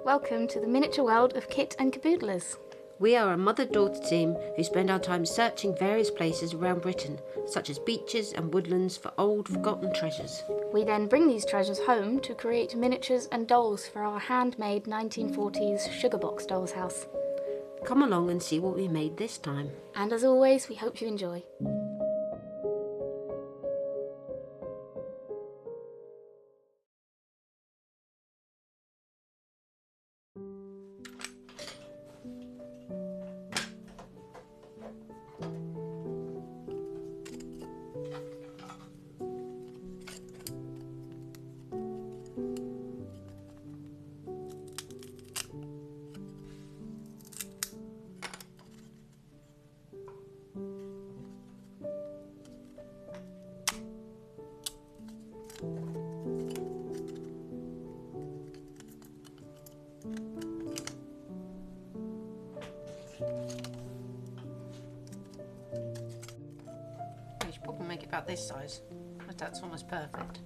Welcome to the miniature world of Kit and Caboodlers. We are a mother-daughter team who spend our time searching various places around Britain, such as beaches and woodlands, for old, forgotten treasures. We then bring these treasures home to create miniatures and dolls for our handmade 1940s sugar box doll's house. Come along and see what we made this time. And as always, we hope you enjoy. You should probably make it about this size, but that's almost perfect.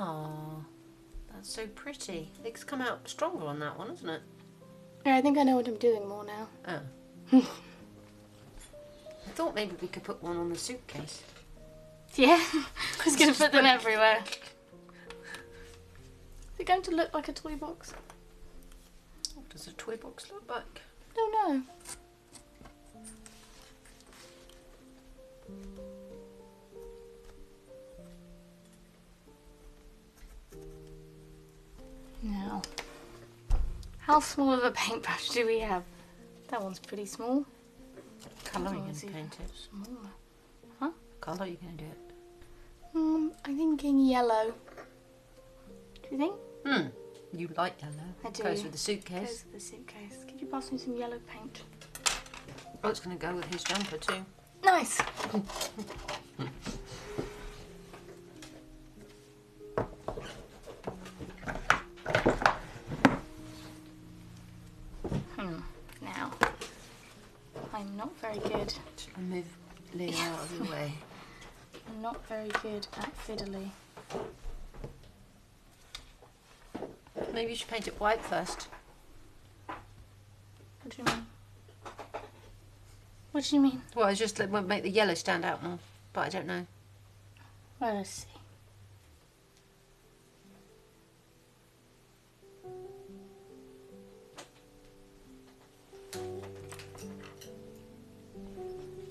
Oh, that's so pretty. It's come out stronger on that one, hasn't it? Yeah, I think I know what I'm doing more now. Oh. I thought maybe we could put one on the suitcase. Yeah, I was going to put them everywhere. Is it going to look like a toy box? What does a toy box look like? I don't know. Now, how small of a paintbrush do we have? That one's pretty small. Colour are you That going one's to paint it? Smaller. Huh? Colour are you going to do it? I think in yellow. Do you think? You like yellow. I do. Goes with the suitcase. Goes with the suitcase. Could you pass me some yellow paint? Oh, it's going to go with his jumper too. Nice! Now, I'm not very good. Should I move Leo out of the way? I'm not very good at fiddly. Maybe you should paint it white first. What do you mean? What do you mean? Well, it's just won't make the yellow stand out more, but I don't know. Well, let's see.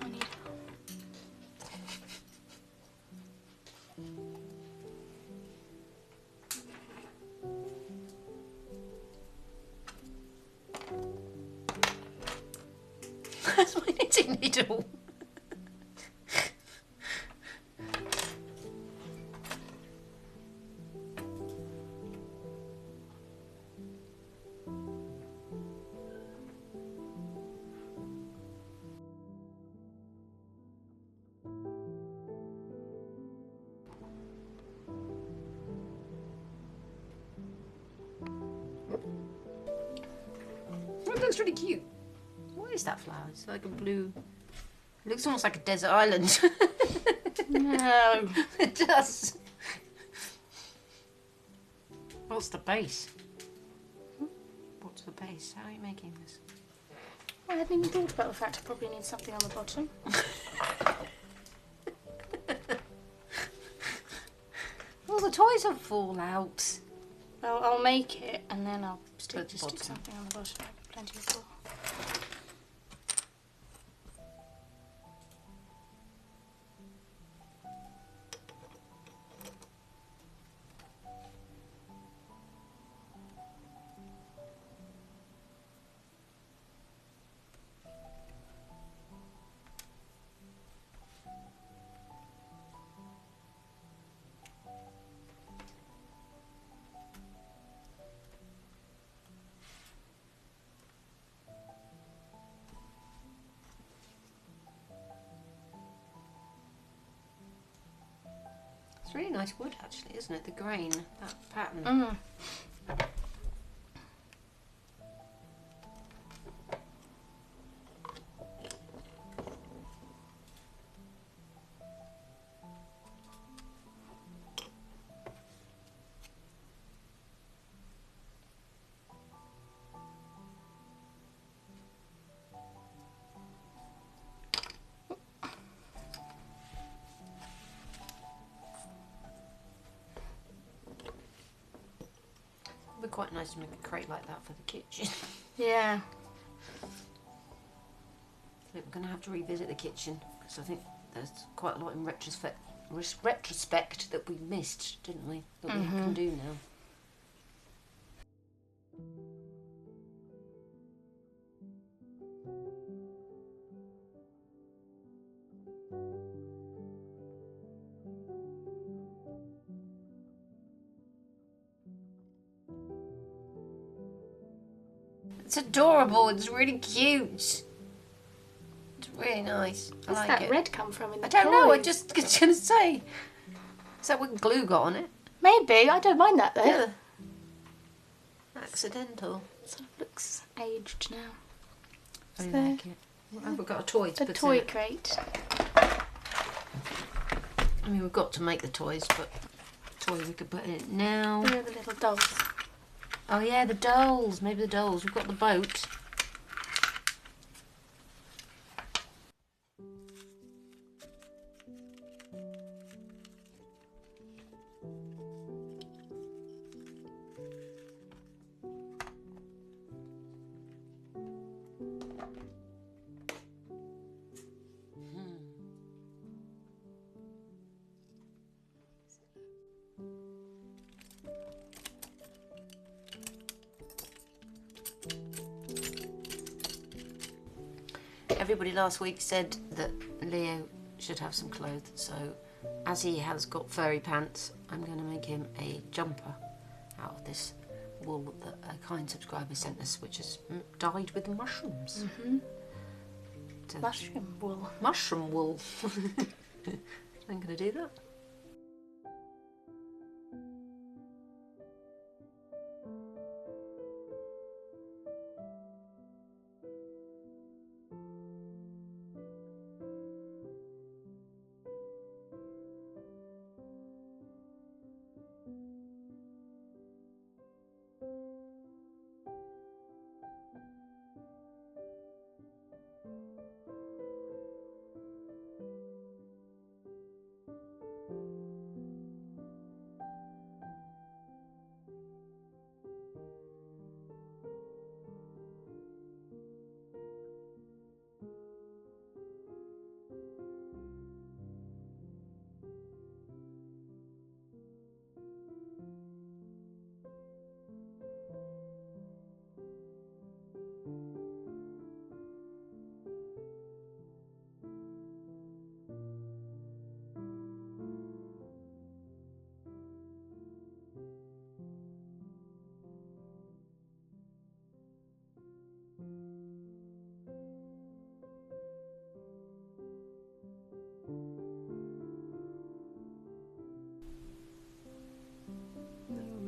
I need That's my knitting needle. That looks really cute. What is that flower? It's like a blue It looks almost like a desert island. No. It does. What's the base? What's the base? How are you making this? I hadn't even thought about the fact I probably need something on the bottom. All the toys will fall out. I'll make it and then I'll stick bottom. something on the bottom. Plenty of wool. It's really nice wood actually, isn't it? The grain, that pattern. Mm. It would be quite nice to make a crate like that for the kitchen. Yeah. We're going to have to revisit the kitchen because I think there's quite a lot in retrospect that we missed, didn't we? That we can do now. It's adorable. It's really cute. It's really nice. I Where's like that it. red come from in the I don't know. I toys? just was going to say. Is that what glue got on it? Maybe. I don't mind that though. Yeah. Accidental. Sort of looks aged now. I So, like it. Well, we've got a toy to the put toy in it. crate. I mean, we've got to make the toys, but toy we could put in it now. Where are the little dolls? Oh yeah, the dolls. Maybe the dolls. We've got the boat. Everybody last week said that Leo should have some clothes, so as he has got furry pants, I'm going to make him a jumper out of this wool that a kind subscriber sent us, which is dyed with mushrooms. So, Mushroom wool. mushroom wool. I'm going to do that.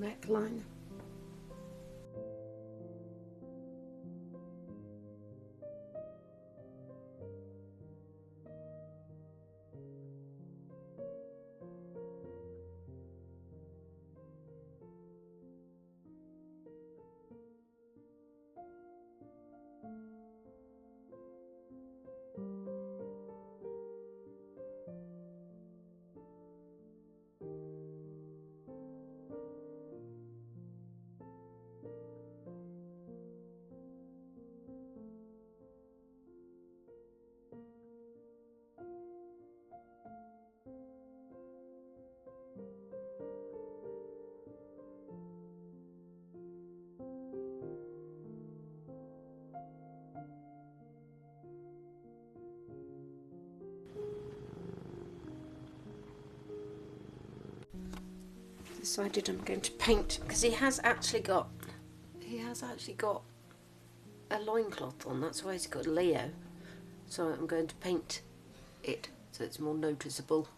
Neckline. decided I'm going to paint, because he has actually got a loincloth on. That's why he's got Leo. So I'm going to paint it so it's more noticeable.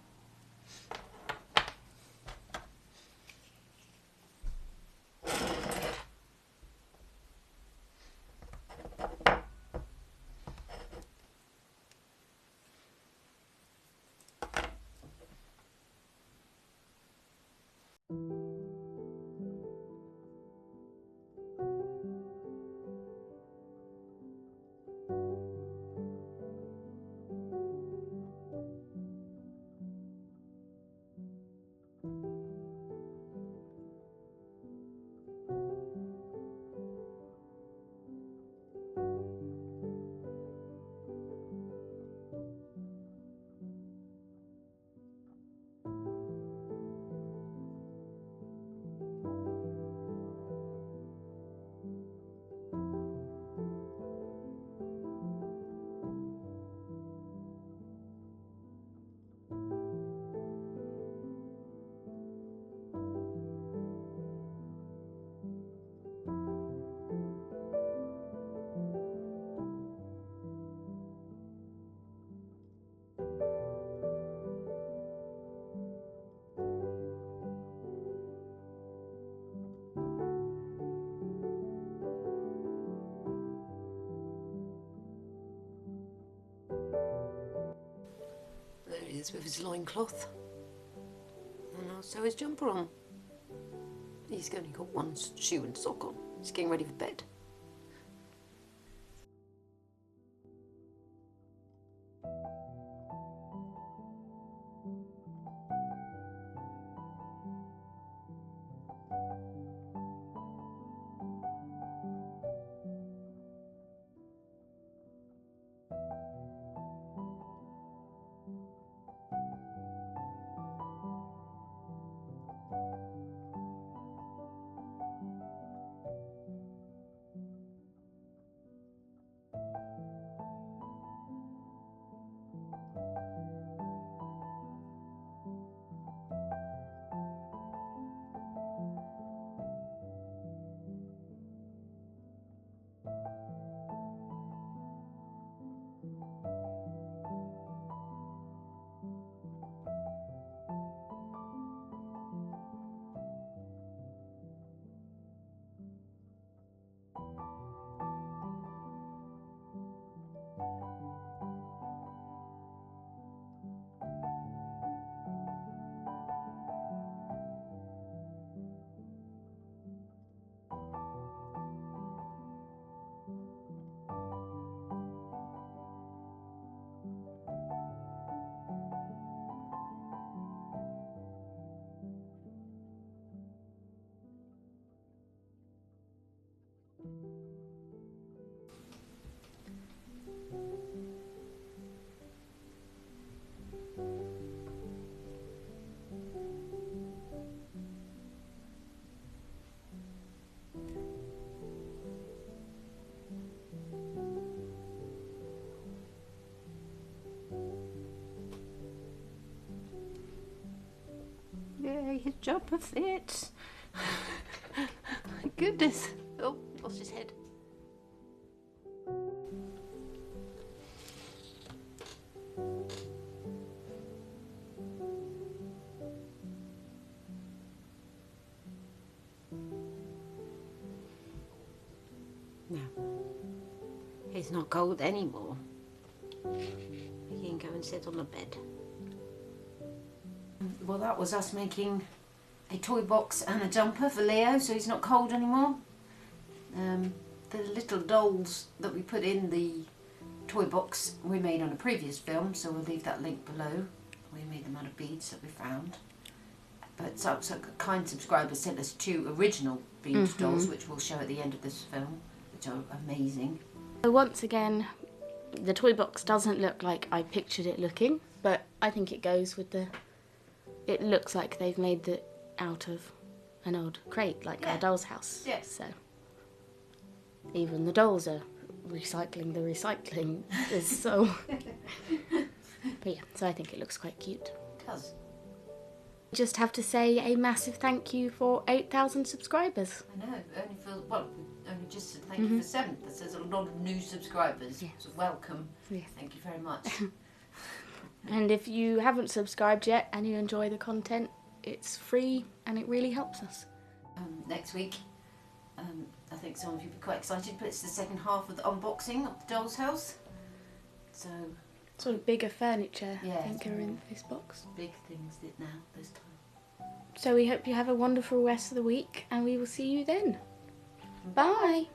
There he is with his loincloth. And also his jumper on. He's only got one shoe and sock on. He's getting ready for bed. Yay, his jumper fits. My goodness. Oh, lost his head. No, he's not cold anymore. He can go and sit on the bed. Well, that was us making a toy box and a jumper for Leo, so he's not cold anymore. The little dolls that we put in the toy box we made on a previous film, so we'll leave that link below. We made them out of beads that we found. But so kind subscribers sent us 2 original bead dolls, which we'll show at the end of this film, which are amazing. So once again, the toy box doesn't look like I pictured it looking, but I think it goes with the... It looks like they've made it out of an old crate, like our doll's house. Yeah. So even the dolls are recycling the recycling. Is so. But yeah, so I think it looks quite cute. It does. Just have to say a massive thank you for 8,000 subscribers. I know, only just said thank you for 7. There's a lot of new subscribers. Yeah. So welcome. Yes. Thank you very much. And if you haven't subscribed yet and you enjoy the content, it's free and it really helps us. Next week, I think some of you will be quite excited, but it's the second half of the unboxing of the doll's house. So Sort of bigger furniture, Yeah, I think, it's are in more this box. big things now this time. So we hope you have a wonderful rest of the week and we will see you then. Bye!